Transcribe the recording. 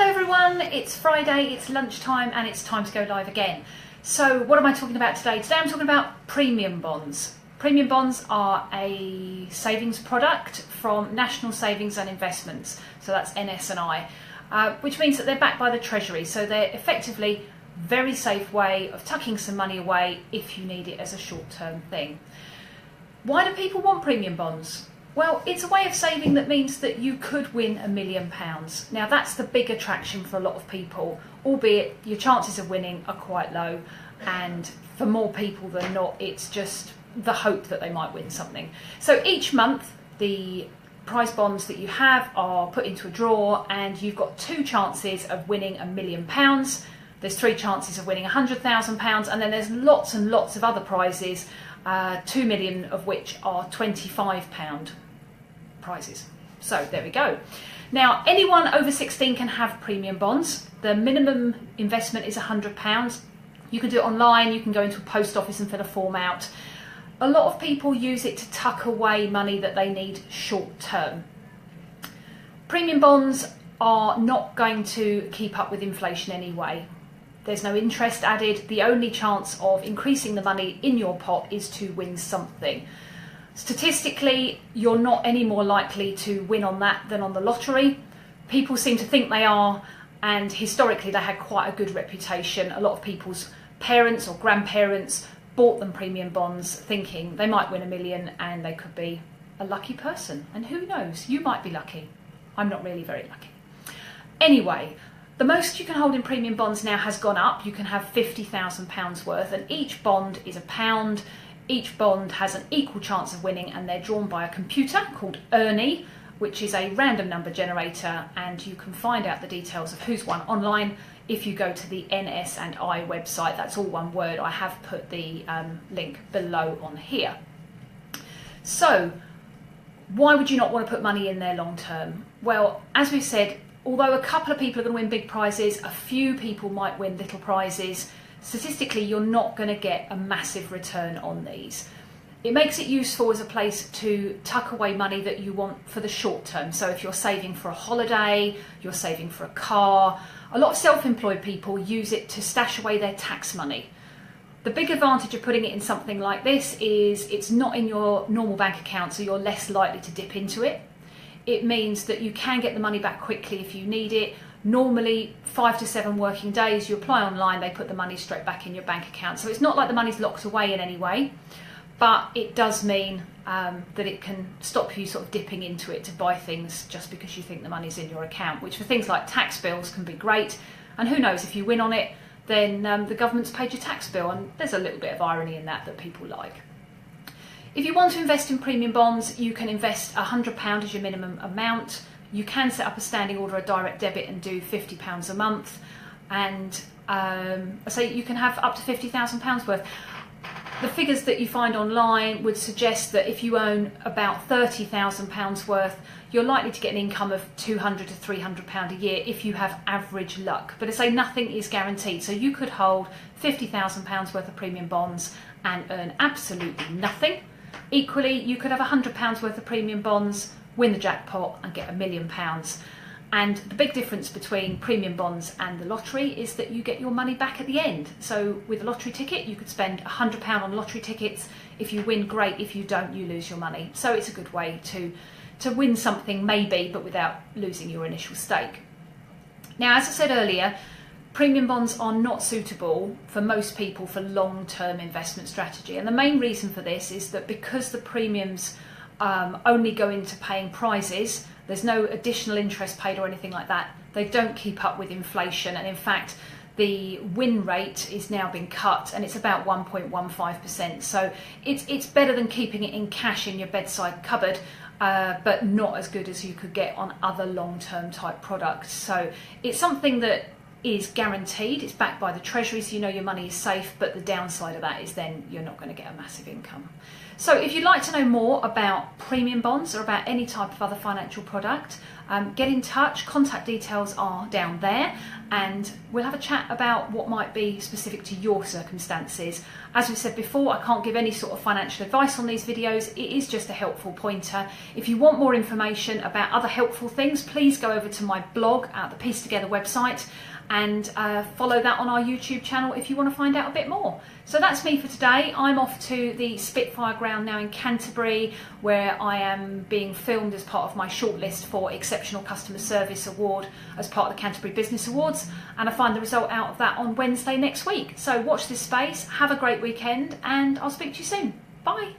Hello everyone, it's Friday, it's lunchtime and it's time to go live again. So what am I talking about today? Today I'm talking about premium bonds. Premium bonds are a savings product from National Savings and Investments, so that's NsandI, which means that they're backed by the treasury, so they're effectively a very safe way of tucking some money away if you need it as a short-term thing. Why do people want premium bonds? Well, it's a way of saving that means that you could win £1 million. Now that's the big attraction for a lot of people, albeit your chances of winning are quite low, and for more people than not it's just the hope that they might win something. So each month the prize bonds that you have are put into a draw and you've got 2 chances of winning £1 million. There's 3 chances of winning £100,000 and then there's lots and lots of other prizes, 2 million of which are £25 prizes. So there we go. Now anyone over 16 can have premium bonds. The minimum investment is £100. You can do it online, you can go into a post office and fill a form out. A lot of people use it to tuck away money that they need short term. Premium bonds are not going to keep up with inflation anyway. There's no interest added. The only chance of increasing the money in your pot is to win something. Statistically, you're not any more likely to win on that than on the lottery. People seem to think they are, and historically they had quite a good reputation. A lot of people's parents or grandparents bought them premium bonds thinking they might win £1 million and they could be a lucky person. And who knows, you might be lucky. I'm not really very lucky. Anyway, the most you can hold in premium bonds now has gone up. You can have £50,000 worth and each bond is £1. Each bond has an equal chance of winning and they're drawn by a computer called NsandI, which is a random number generator, and you can find out the details of who's won online if you go to the NsandI website. That's all one word. I have put the link below on here. So why would you not want to put money in there long term? Well, as we've said, although a couple of people are going to win big prizes, a few people might win little prizes. Statistically, you're not going to get a massive return on these. It makes it useful as a place to tuck away money that you want for the short term. So if you're saving for a holiday, you're saving for a car. A lot of self-employed people use it to stash away their tax money. The big advantage of putting it in something like this is it's not in your normal bank account, so you're less likely to dip into it. It means that you can get the money back quickly if you need it. Normally 5 to 7 working days, you apply online, they put the money straight back in your bank account. So it's not like the money's locked away in any way, but it does mean that it can stop you sort of dipping into it to buy things just because you think the money's in your account, which for things like tax bills can be great. And who knows, if you win on it, then the government's paid your tax bill, and there's a little bit of irony in that people like. If you want to invest in premium bonds, you can invest £100 as your minimum amount. You can set up a standing order, a direct debit, and do £50 a month. And so you can have up to £50,000 worth. The figures that you find online would suggest that if you own about £30,000 worth, you're likely to get an income of £200 to £300 a year if you have average luck. But I say nothing is guaranteed. So you could hold £50,000 worth of premium bonds and earn absolutely nothing. Equally, you could have £100 worth of premium bonds, win the jackpot and get £1 million. And the big difference between premium bonds and the lottery is that you get your money back at the end. So with a lottery ticket, you could spend £100 on lottery tickets. If you win, great. If you don't, you lose your money. So it's a good way to win something maybe, but without losing your initial stake. Now, as I said earlier, premium bonds are not suitable for most people for long-term investment strategy. And the main reason for this is that because the premiums only go into paying prizes, there's no additional interest paid or anything like that. They don't keep up with inflation, and in fact the win rate is now been cut and it's about 1.15%. So it's better than keeping it in cash in your bedside cupboard, but not as good as you could get on other long-term type products. So it's something that is guaranteed, it's backed by the treasury, so you know your money is safe, but the downside of that is then you're not going to get a massive income. So if you'd like to know more about premium bonds or about any type of other financial product, Get in touch. Contact details are down there, and we'll have a chat about what might be specific to your circumstances. As we said before, I can't give any sort of financial advice on these videos. It is just a helpful pointer. If you want more information about other helpful things, please go over to my blog at the Piece Together website, and follow that on our YouTube channel if you want to find out a bit more. So that's me for today. I'm off to the Spitfire ground now in Canterbury, where I am being filmed as part of my shortlist for Exceptional Customer Service Award as part of the Canterbury Business Awards, and I find the result out of that on Wednesday next week. So watch this space, have a great weekend, and I'll speak to you soon. Bye.